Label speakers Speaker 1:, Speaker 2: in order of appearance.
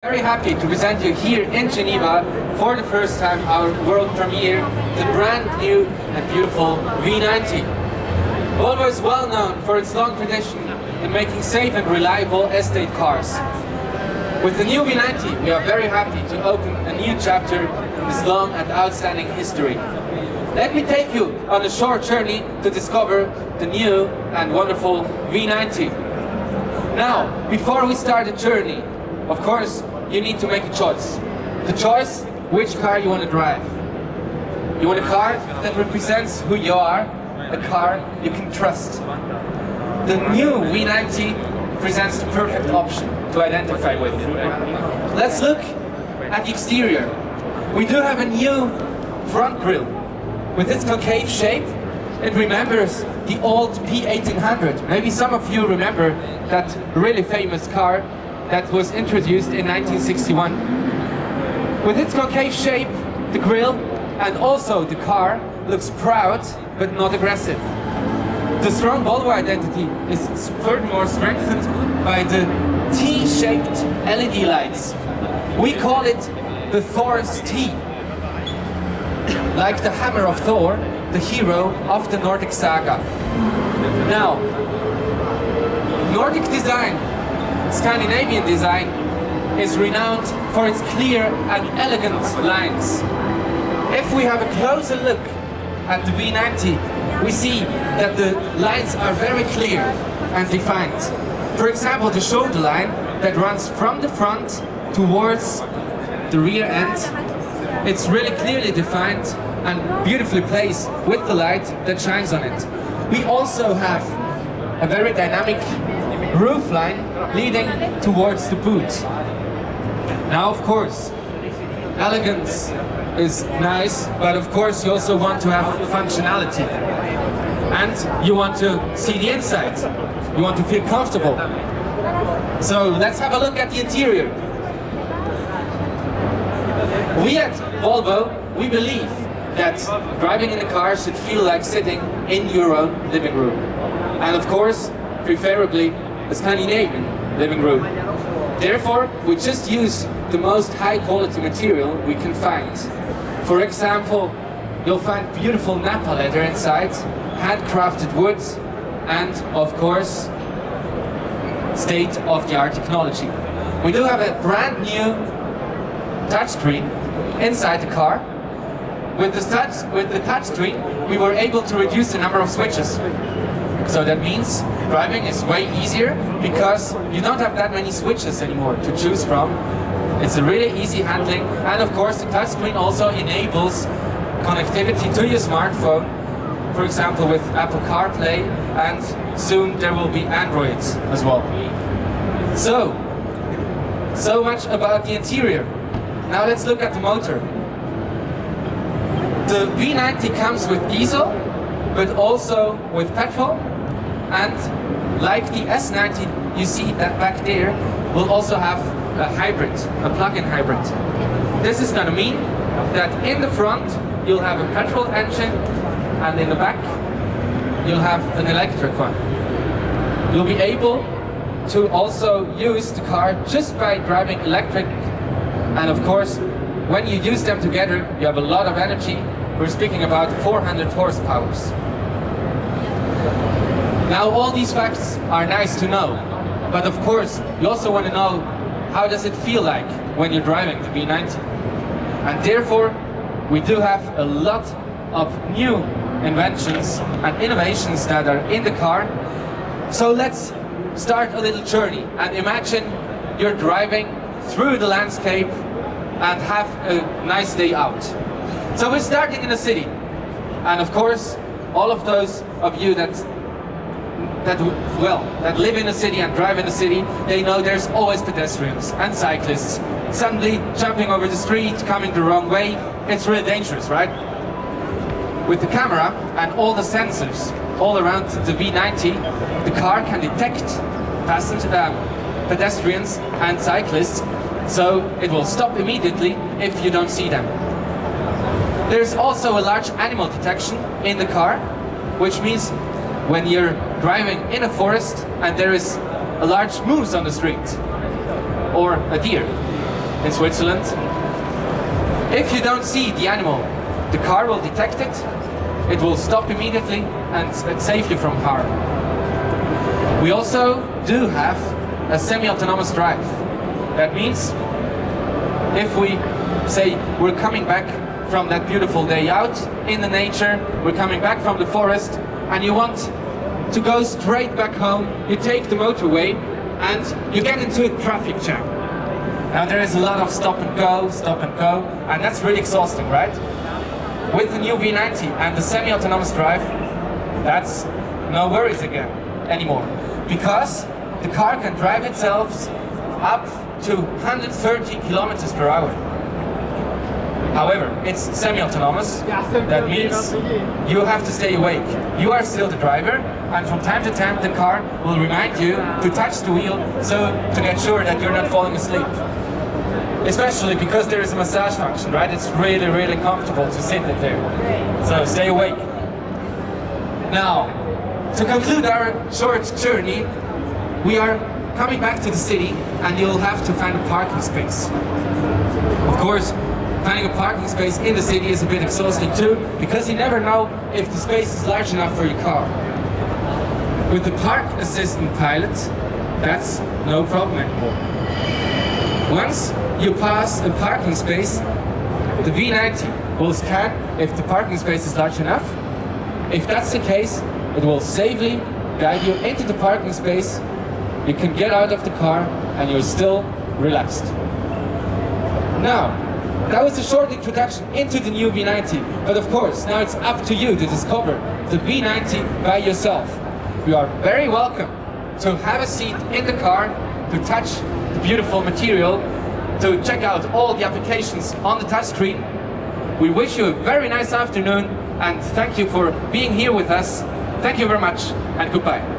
Speaker 1: Very happy to present you here in Geneva for the first time our world premiere, the brand new and beautiful V90. Volvo is well known for its long tradition in making safe and reliable estate cars. With the new V90 we are very happy to open a new chapter in this long and outstanding history. Let me take you on a short journey to discover the new and wonderful V90. Now, before we start the journey, of course, you need to make a choice. The choice, which car you want to drive. You want a car that represents who you are, a car you can trust. The new V90 presents the perfect option to identify with. Let's look at the exterior. We do have a new front grille. With its concave shape, it remembers the old P1800. Maybe some of you remember that really famous car that was introduced in 1961. With its concave shape, the grille and also the car looks proud but not aggressive. The strong Volvo identity is furthermore strengthened by the T-shaped LED lights. We call it the Thor's T. Like the hammer of Thor, the hero of the Nordic saga. Now, Nordic design, Scandinavian design, is renowned for its clear and elegant lines. If we have a closer look at the V90, we see that the lines are very clear and defined. For example, the shoulder line that runs from the front towards the rear end, it's really clearly defined and beautifully placed with the light that shines on it. We also have a very dynamic roof line leading towards the boot. Now, of course, elegance is nice, but of course you also want to have functionality. And you want to see the inside. You want to feel comfortable. So let's have a look at the interior. We at Volvo, we believe that driving in a car should feel like sitting in your own living room. And of course, preferably a Scandinavian living room. Therefore, we just use the most high quality material we can find. For example, you'll find beautiful Nappa leather inside, handcrafted woods, and of course, state-of-the-art technology. We do have a brand new touchscreen inside the car. With the touchscreen, we were able to reduce the number of switches. So that means driving is way easier because you don't have that many switches anymore to choose from. It's a really easy handling, and of course the touchscreen also enables connectivity to your smartphone, for example with Apple CarPlay, and soon there will be Android as well. So much about the interior. Now let's look at the motor. The V90 comes with diesel, but also with petrol, and like the S90 you see that back there, will also have a hybrid, a plug-in hybrid. This is going to mean that in the front you'll have a petrol engine, and in the back you'll have an electric one. You'll be able to also use the car just by driving electric, and of course when you use them together you have a lot of energy. We're speaking about 400 horsepower. Now all these facts are nice to know, but of course you also want to know how does it feel like when you're driving the V90. And therefore we do have a lot of new inventions and innovations that are in the car. So let's start a little journey and imagine you're driving through the landscape and have a nice day out. So we're starting in a city, and of course all of those of you that live in a city and drive in a city, they know there's always pedestrians and cyclists suddenly jumping over the street, coming the wrong way. It's really dangerous, right? With the camera and all the sensors all around the V90, the car can detect pedestrians and cyclists, so it will stop immediately if you don't see them. There's also a large animal detection in the car, which means when you're driving in a forest and there is a large moose on the street, or a deer, in Switzerland. If you don't see the animal, the car will detect it, it will stop immediately and save you from harm. We also do have a semi-autonomous drive. That means if we say we're coming back from that beautiful day out in the nature, we're coming back from the forest, and you want to go straight back home, you take the motorway and you get into a traffic jam. Now there is a lot of stop and go, and that's really exhausting, right? With the new V90 and the semi-autonomous drive, that's no worries again anymore, because the car can drive itself up to 130 kilometers per hour. However, it's semi-autonomous. That means you have to stay awake. You are still the driver, and from time to time the car will remind you to touch the wheel, so to get sure that you're not falling asleep. Especially because there is a massage function, right? It's really, really comfortable to sit in there. So stay awake. Now, to conclude our short journey, we are coming back to the city, and you'll have to find a parking space. Of course, finding a parking space in the city is a bit exhausting too, because you never know if the space is large enough for your car. With the Park Assistant Pilot, that's no problem anymore. Once you pass a parking space, the V90 will scan if the parking space is large enough. If that's the case, it will safely guide you into the parking space. You can get out of the car and you're still relaxed. Now, that was a short introduction into the new V90, but of course, now it's up to you to discover the V90 by yourself. You are very welcome to have a seat in the car, to touch the beautiful material, to check out all the applications on the touchscreen. We wish you a very nice afternoon, and thank you for being here with us. Thank you very much, and goodbye.